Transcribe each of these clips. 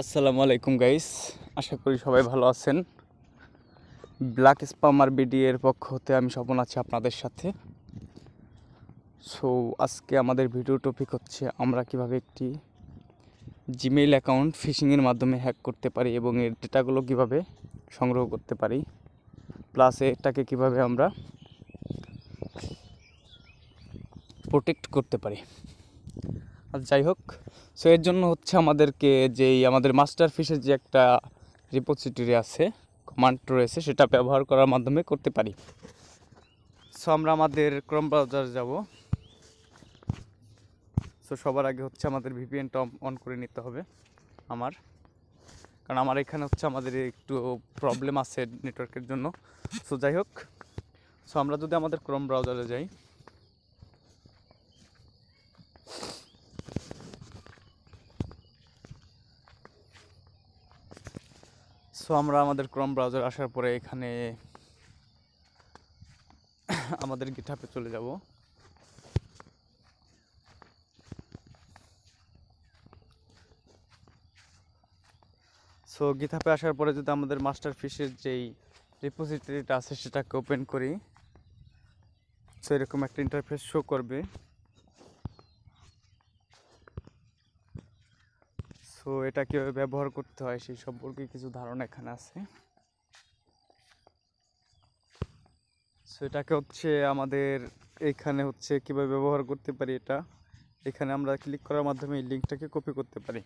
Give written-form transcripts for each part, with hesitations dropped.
আসসালামু আলাইকুম গাইস, আশা করি সবাই ভালো আছেন। ব্ল্যাক স্পামার বিডি এর পক্ষ হতে আমি স্বপন আছি আপনাদের সাথে। সো আজকে আমাদের ভিডিও টপিক হচ্ছে আমরা কিভাবে একটি জিমেইল অ্যাকাউন্ট ফিশিংয়ের মাধ্যমে হ্যাক করতে পারি এবং এর ডেটাগুলো কিভাবে সংগ্রহ করতে পারি, প্লাস এটাকে কিভাবে আমরা প্রোটেক্ট করতে পারি। আর যাই হোক, সো এর জন্য হচ্ছে আমাদেরকে আমাদের মাস্টার ফিশের যে একটা রিপোজিটরি আছে, কমান্ড রয়েছে, সেটা ব্যবহার করার মাধ্যমে করতে পারি। সো আমরা আমাদের ক্রোম ব্রাউজার যাব। সো সবার আগে হচ্ছে আমাদের ভিপিএনটা অন করে নিতে হবে কারণ আমার এখানে হচ্ছে আমাদের একটু প্রবলেম আছে নেটওয়ার্কের জন্য। সো যাই হোক, সো আমরা যদি আমাদের ক্রোম ব্রাউজারে যাই, সো আমরা আমাদের ক্রোম ব্রাউজার আসার পরে এখানে আমাদের গিটহাবে চলে যাব। সো গিটহাবে আসার পরে যদি আমাদের মাস্টার ফিশের যেই রিপোজিটরিটা আছে সেটাকে ওপেন করি, সো এরকম একটা ইন্টারফেস শো করবে। সো এটা কীভাবে ব্যবহার করতে হয় সেই সম্পর্কে কিছু ধারণা এখানে আছে। সো এটাকে হচ্ছে আমাদের এখানে হচ্ছে কীভাবে ব্যবহার করতে পারি, এটা এখানে আমরা ক্লিক করার মাধ্যমে এই লিঙ্কটাকে কপি করতে পারি।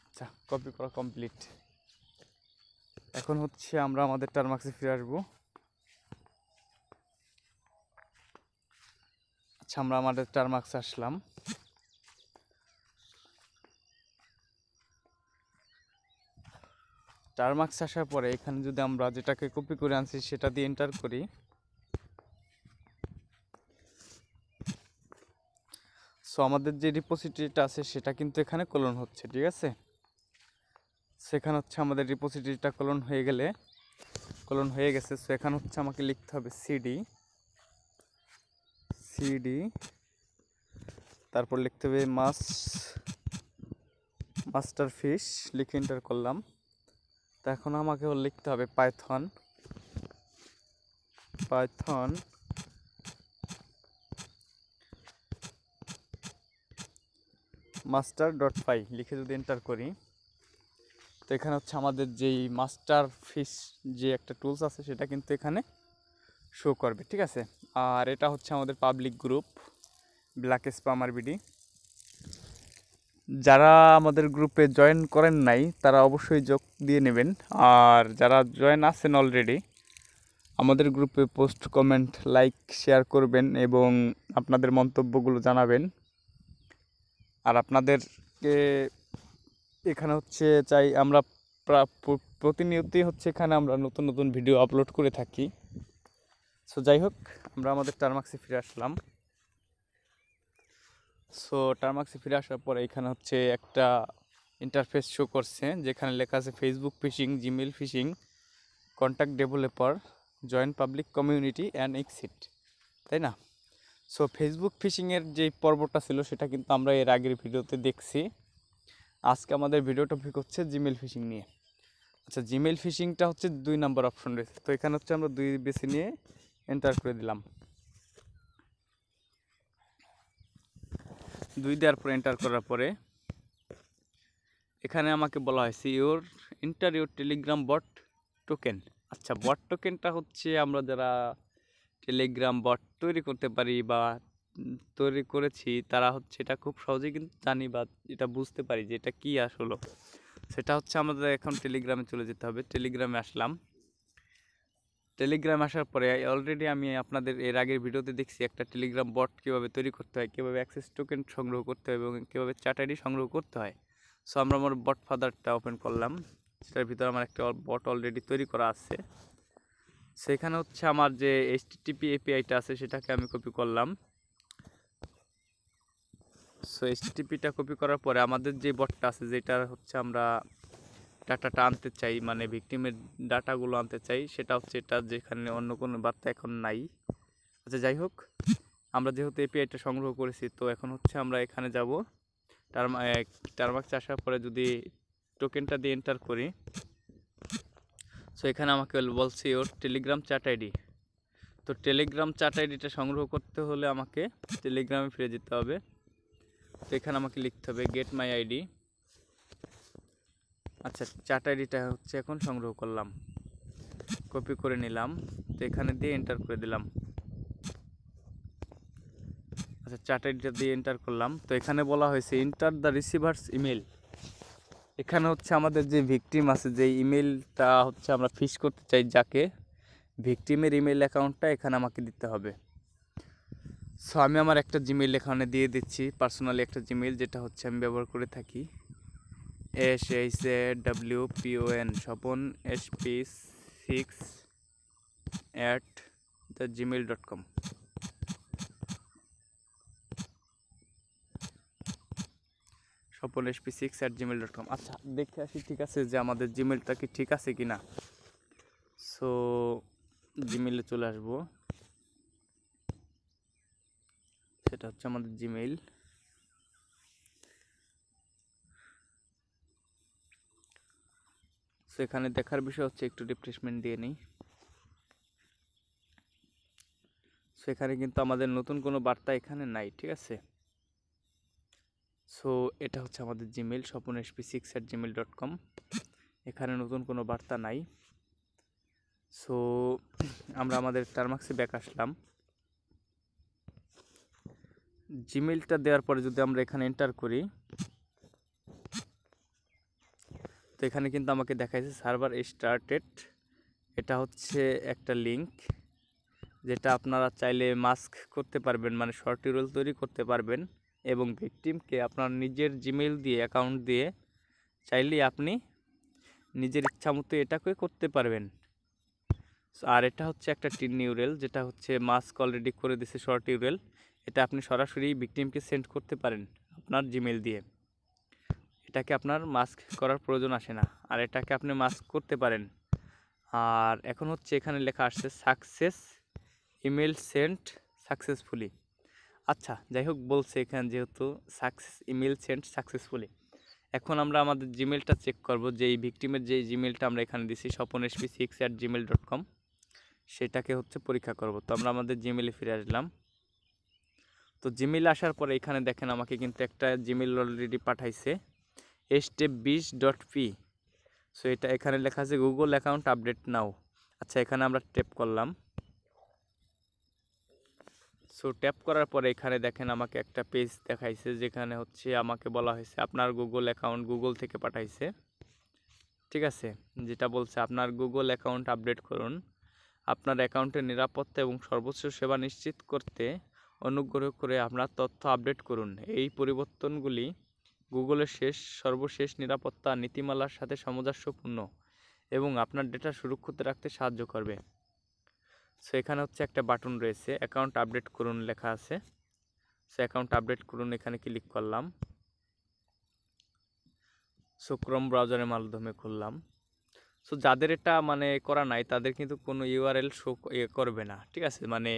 আচ্ছা, কপি করা কমপ্লিট। এখন হচ্ছে আমরা আমাদের টারমাক্সে ফিরে আসবো। আচ্ছা, আমরা আমাদের টারমাক্সে আসলাম। টারমাক্সে আসার পরে এখানে যদি আমরা যেটাকে কপি করে আনছি সেটা দিয়ে এন্টার করি, সো আমাদের যে রিপোজিটরিটা আছে সেটা কিন্তু এখানে ক্লোন হচ্ছে, ঠিক আছে। সেখানে হচ্ছে আমাদের রিপোজিটরিটা ক্লোন হয়ে গেছে। সো এখানে হচ্ছে আমাকে লিখতে হবে সিডি, তারপর লিখতে হবে মাস্টার ফিশ, লিখে এন্টার করলাম। তো এখন আমাকে লিখতে হবে পাইথন master.py লিখে যদি এন্টার করি, তো এখানে হচ্ছে আমাদের যেই মাস্টার ফিশ যে একটা টুলস আছে সেটা কিন্তু এখানে শো করবে, ঠিক আছে। আর এটা হচ্ছে আমাদের পাবলিক গ্রুপ ব্ল্যাক স্পামার বিডি। যারা আমাদের গ্রুপে জয়েন করেন নাই তারা অবশ্যই যোগ দিয়ে নেবেন, আর যারা জয়েন আছেন অলরেডি আমাদের গ্রুপে পোস্ট, কমেন্ট, লাইক, শেয়ার করবেন এবং আপনাদের মন্তব্যগুলো জানাবেন। আর আপনাদেরকে এখানে হচ্ছে চাই আমরা প্রতিনিয়তই হচ্ছে এখানে আমরা নতুন নতুন ভিডিও আপলোড করে থাকি। সো যাই হোক, আমরা আমাদের টারমাক্সে ফিরে আসলাম। সো টারমাক্সে ফিরে আসার পরে এখানে হচ্ছে একটা ইন্টারফেস শো করছে যেখানে লেখা আছে Facebook fishing, Gmail fishing, contact developer, join public community and exit, তাই না? সো ফেসবুক ফিশিংয়ের যে পর্বটা ছিল সেটা কিন্তু আমরা এর আগের ভিডিওতে দেখছি। আজকে আমাদের ভিডিও টপিক হচ্ছে জিমেল ফিশিং নিয়ে। আচ্ছা, জিমেল ফিশিংটা হচ্ছে 2 নম্বর অপশন রয়েছে, তো এখানে হচ্ছে আমরা 2 বেছে নিয়ে এন্টার করে দিলাম। 2 দেওয়ার পরে এন্টার করার পরে এখানে আমাকে বলা হয়েছে inter your Telegram bot token. আচ্ছা, বট টোকেনটা হচ্ছে আমরা যারা টেলিগ্রাম বট তৈরি করতে পারি বা তৈরি করেছি তারা হচ্ছে এটা খুব সহজেই কিন্তু জানি বা এটা বুঝতে পারি যে এটা কী আসলে। সেটা হচ্ছে আমাদের এখন টেলিগ্রামে চলে যেতে হবে। টেলিগ্রামে আসলাম। টেলিগ্রাম আসার পরে অলরেডি আমি আপনাদের এর আগের ভিডিওতে দেখছি একটা টেলিগ্রাম বট কীভাবে তৈরি করতে হয়, কীভাবে অ্যাক্সেস টোকেন সংগ্রহ করতে হয় এবং কীভাবে চ্যাট আইডি সংগ্রহ করতে হয়। সো আমরা আমার বট ফাদারটা ওপেন করলাম, সেটার ভিতরে আমার একটা বট অলরেডি তৈরি করা আছে। সেখানে হচ্ছে আমার যে HTTP APIটা আছে সেটাকে আমি কপি করলাম। সো HTTPটা কপি করার পরে আমাদের যে বটটা আছে যেটা হচ্ছে আমরা ডাটাটা আনতে চাই, মানে ভিকটিমের ডাটাগুলো আনতে চাই, সেটা হচ্ছে এটা, যেখানে অন্য কোনো বার্তা এখন নাই। আচ্ছা, যাই হোক, আমরা যেহেতু এপিআইটা সংগ্রহ করেছি তো এখন হচ্ছে আমরা এখানে যাব। টারমাক্সে আসার পরে যদি টোকেনটা দিয়ে এন্টার করি। সো এখানে আমাকে বলছে ওর টেলিগ্রাম চ্যাট আইডি। তো টেলিগ্রাম চ্যাট আইডিটা সংগ্রহ করতে হলে আমাকে টেলিগ্রামে ফিরে যেতে হবে। তো এখানে আমাকে লিখতে হবে গেট মাই আইডি। আচ্ছা, চ্যাট আইডিটা হচ্ছে এখন সংগ্রহ করলাম, কপি করে নিলাম, তো এখানে দিয়ে এন্টার করে দিলাম। আচ্ছা, চ্যাট আইডিটা দিয়ে এন্টার করলাম। তো এখানে বলা হয়েছে এন্টার দ্য রিসিভার্স ইমেল। এখানে হচ্ছে আমাদের যে ভিকটিম আছে, যে ইমেলটা হচ্ছে আমরা ফিশ করতে চাই, যাকে ভিকটিমের ইমেল অ্যাকাউন্টটা এখানে আমাকে দিতে হবে। সো আমি আমার একটা জিমেইল এখানে দিয়ে দিচ্ছি, পার্সোনালি একটা জিমেইল, যেটা হচ্ছে আমি ব্যবহার করে থাকি, SHAWPON Swapan sp6@gmail.com। Swapan sp6@gmail.com। আচ্ছা, দেখে আসি ঠিক আছে যে আমাদের জিমেলটা কি ঠিক আছে কি না। সো জিমেইলে চলে আসবো, সেটা হচ্ছে আমাদের জিমেইল। সো এখানে দেখার বিষয় হচ্ছে একটু রিফ্রেশমেন্ট দিয়ে নিই। সো এখানে কিন্তু আমাদের নতুন কোনো বার্তা এখানে নাই, ঠিক আছে। সো এটা হচ্ছে আমাদের জিমেইল স্বপন sp6@gmail.com। এখানে নতুন কোনো বার্তা নাই। সো আমরা আমাদের টার্মাক্সে ব্যাক আসলাম। জিমেইলটা দেওয়ার পরে যদি আমরা এখানে এন্টার করি, তো এখানে কিন্তু আমাকে দেখাইছে সার্ভার স্টার্টেড। এটা হচ্ছে একটা লিঙ্ক, যেটা আপনারা চাইলে মাস্ক করতে পারবেন, মানে শর্ট ইউরএল তৈরি করতে পারবেন, এবং ভিকটিমকে আপনার নিজের জিমেইল দিয়ে অ্যাকাউন্ট দিয়ে চাইলে আপনি নিজের ইচ্ছা মতো এটাকে করতে পারবেন। আর এটা হচ্ছে একটা টিন ইউরএল, যেটা হচ্ছে মাস্ক অলরেডি করে দিছে শর্ট ইউরএল। এটা আপনি সরাসরি ভিকটিমকে সেন্ড করতে পারেন আপনার জিমেইল দিয়ে। এটাকে আপনার মাস্ক করার প্রয়োজন আসে না, আর এটাকে আপনি মাস্ক করতে পারেন। আর এখন হচ্ছে এখানে লেখা আসছে সাকসেস ইমেল সেন্ট সাকসেসফুলি। আচ্ছা, যাই হোক, বলছে এখানে যেহেতু সাকসেস ইমেল সেন্ট সাকসেসফুলি, এখন আমরা আমাদের জিমেলটা চেক করব, যে এই ভিকটিমের যে জিমেলটা আমরা এখানে দিছি স্বপন sp6@gmail.com, সেটাকে হচ্ছে পরীক্ষা করব। তো আমরা আমাদের জিমেলে ফিরে আসলাম। তো জিমেলে আসার পরে এখানে দেখেন আমাকে কিন্তু একটা জিমেল অলরেডি পাঠাইছে, step20.p। সো এটা এখানে লেখা আছে গুগল অ্যাকাউন্ট আপডেট নাও। আচ্ছা, এখানে আমরা ট্যাপ করলাম। সো ট্যাপ করার পরে এখানে দেখেন আমাকে একটা পেজ দেখাইছে, যেখানে হচ্ছে আমাকে বলা হয়েছে আপনার গুগল অ্যাকাউন্ট গুগল থেকে পাঠাইছে, ঠিক আছে। যেটা বলছে আপনার গুগল অ্যাকাউন্ট আপডেট করুন, আপনার অ্যাকাউন্টের নিরাপত্তা এবং সর্বোচ্চ সেবা নিশ্চিত করতে অনুগ্রহ করে আপনার তথ্য আপডেট করুন। এই পরিবর্তনগুলি গুগলের সর্বশেষ নিরাপত্তা নীতিমালার সাথে সামঞ্জস্যপূর্ণ এবং আপনার ডেটা সুরক্ষিত রাখতে সাহায্য করবে। সো এখানে হচ্ছে একটা বাটন রয়েছে, অ্যাকাউন্ট আপডেট করুন লেখা আছে। সো অ্যাকাউন্ট আপডেট করুন, এখানে ক্লিক করলাম। সো ক্রোম ব্রাউজারের মাধ্যমে খুললাম। সো যাদের এটা মানে করা নাই, তাদের কিন্তু কোনো ইউআরএল শো করবে না, ঠিক আছে, মানে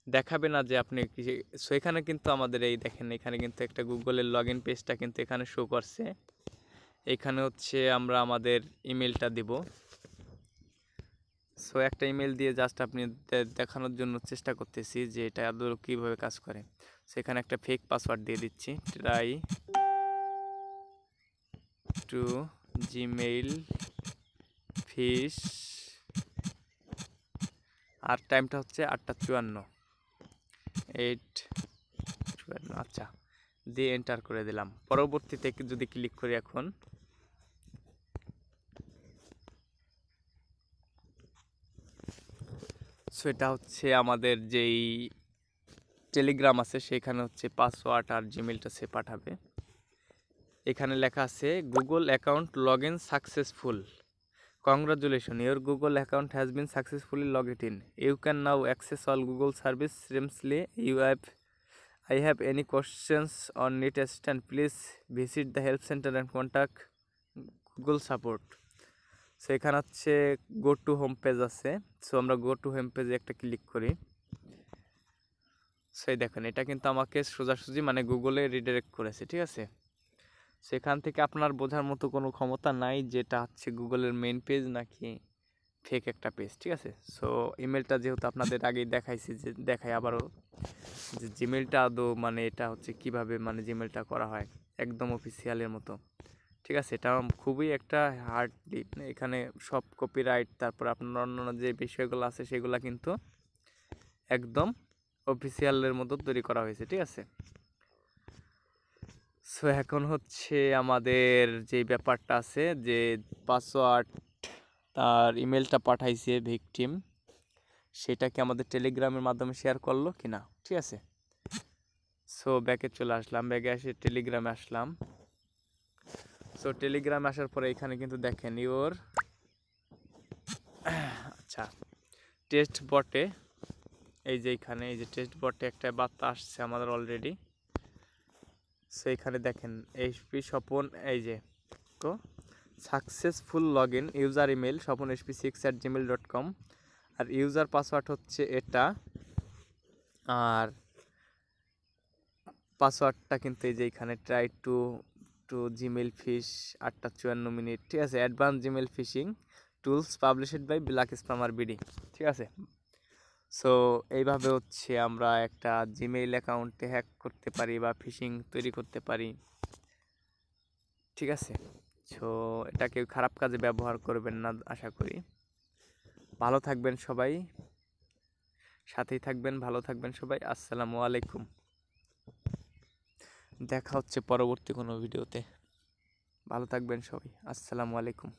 দেখাবে না যে আপনি কি। সো এখানে কিন্তু আমাদের এই দেখেন, এখানে কিন্তু একটা গুগলের লগ ইন পেজটা কিন্তু এখানে শো করছে। এখানে হচ্ছে আমরা আমাদের ইমেলটা দিব। সো একটা ইমেল দিয়ে জাস্ট আপনি দেখানোর জন্য চেষ্টা করতেছি যে এটা আদৌ কীভাবে কাজ করে। সেখানে একটা ফেক পাসওয়ার্ড দিয়ে দিচ্ছি, ট্রাই টু জিমেইল ফিশ, আর টাইমটা হচ্ছে 8:54, 8:54। আচ্ছা, দিয়ে এন্টার করে দিলাম। পরবর্তীতে যদি ক্লিক করি এখন, সো এটা হচ্ছে আমাদের যেই টেলিগ্রাম আছে, সেখানে হচ্ছে পাসওয়ার্ড আর জিমেলটা সে পাঠাবে। এখানে লেখা আছে Google account log in successful, congratulation, your Google account has been successfully logged in, you can now access all Google service seamlessly, I have any questions or need assistance, please visit the help center and contact Google support। So এখানে হচ্ছে go to home page আছে। So আমরা go to home পেজে একটা click করি। So এই দেখেন, এটা কিন্তু আমাকে সোজাসুজি মানে গুগলে রিডাইরেক্ট করেছে, ঠিক আছে। সেখান থেকে আপনার বোঝার মতো কোনো ক্ষমতা নাই যেটা হচ্ছে গুগলের মেইন পেজ নাকি ফেক একটা পেজ, ঠিক আছে। সো ইমেলটা যেহেতু আপনাদের আগেই দেখাইছি, যে দেখাই আবারও, যে জিমেলটা আদৌ মানে এটা হচ্ছে কিভাবে মানে জিমেলটা করা হয় একদম অফিসিয়ালের মতো, ঠিক আছে। এটা খুবই একটা হার্ড ডিপ, এখানে সব কপিরাইট তারপর আপনার অন্যান্য যে বিষয়গুলো আছে সেগুলো কিন্তু একদম অফিসিয়ালের মতো তৈরি করা হয়েছে, ঠিক আছে। সো এখন হচ্ছে আমাদের যে ব্যাপারটা আছে যে পাসওয়ার্ড তার ইমেলটা পাঠাইছে ভিকটিম, সেটাকে আমাদের টেলিগ্রামের মাধ্যমে শেয়ার করলো কিনা, ঠিক আছে। সো ব্যাকে চলে আসলাম, ব্যাকে এসে টেলিগ্রামে আসলাম। সো টেলিগ্রামে আসার পরে এখানে কিন্তু দেখেন ইওর আচ্ছা টেস্ট বটে, এই যে এখানে এই যে টেস্ট বটে একটা বার্তা আসছে আমাদের অলরেডি। সো এখানে দেখেন এইচপি স্বপন, এই যে তো successful log in user email Swapan hp6@gmail.com, R user password হচ্ছে এটা, আর পাসওয়ার্ডটা কিন্তু এই যে এখানে try to two Gmail fish 8:54, ঠিক আছে। Advance Gmail fishing tools published by black spammer BD, ঠিক আছে। সো এইভাবে হচ্ছে আমরা একটা জিমেইল অ্যাকাউন্টে হ্যাক করতে পারি বা ফিশিং তৈরি করতে পারি, ঠিক আছে। সো এটা কেউ খারাপ কাজে ব্যবহার করবেন না আশা করি। ভালো থাকবেন সবাই, সাথেই থাকবেন, ভালো থাকবেন সবাই। আসসালামু আলাইকুম, দেখা হচ্ছে পরবর্তী কোনো ভিডিওতে। ভালো থাকবেন সবাই, আসসালামু আলাইকুম।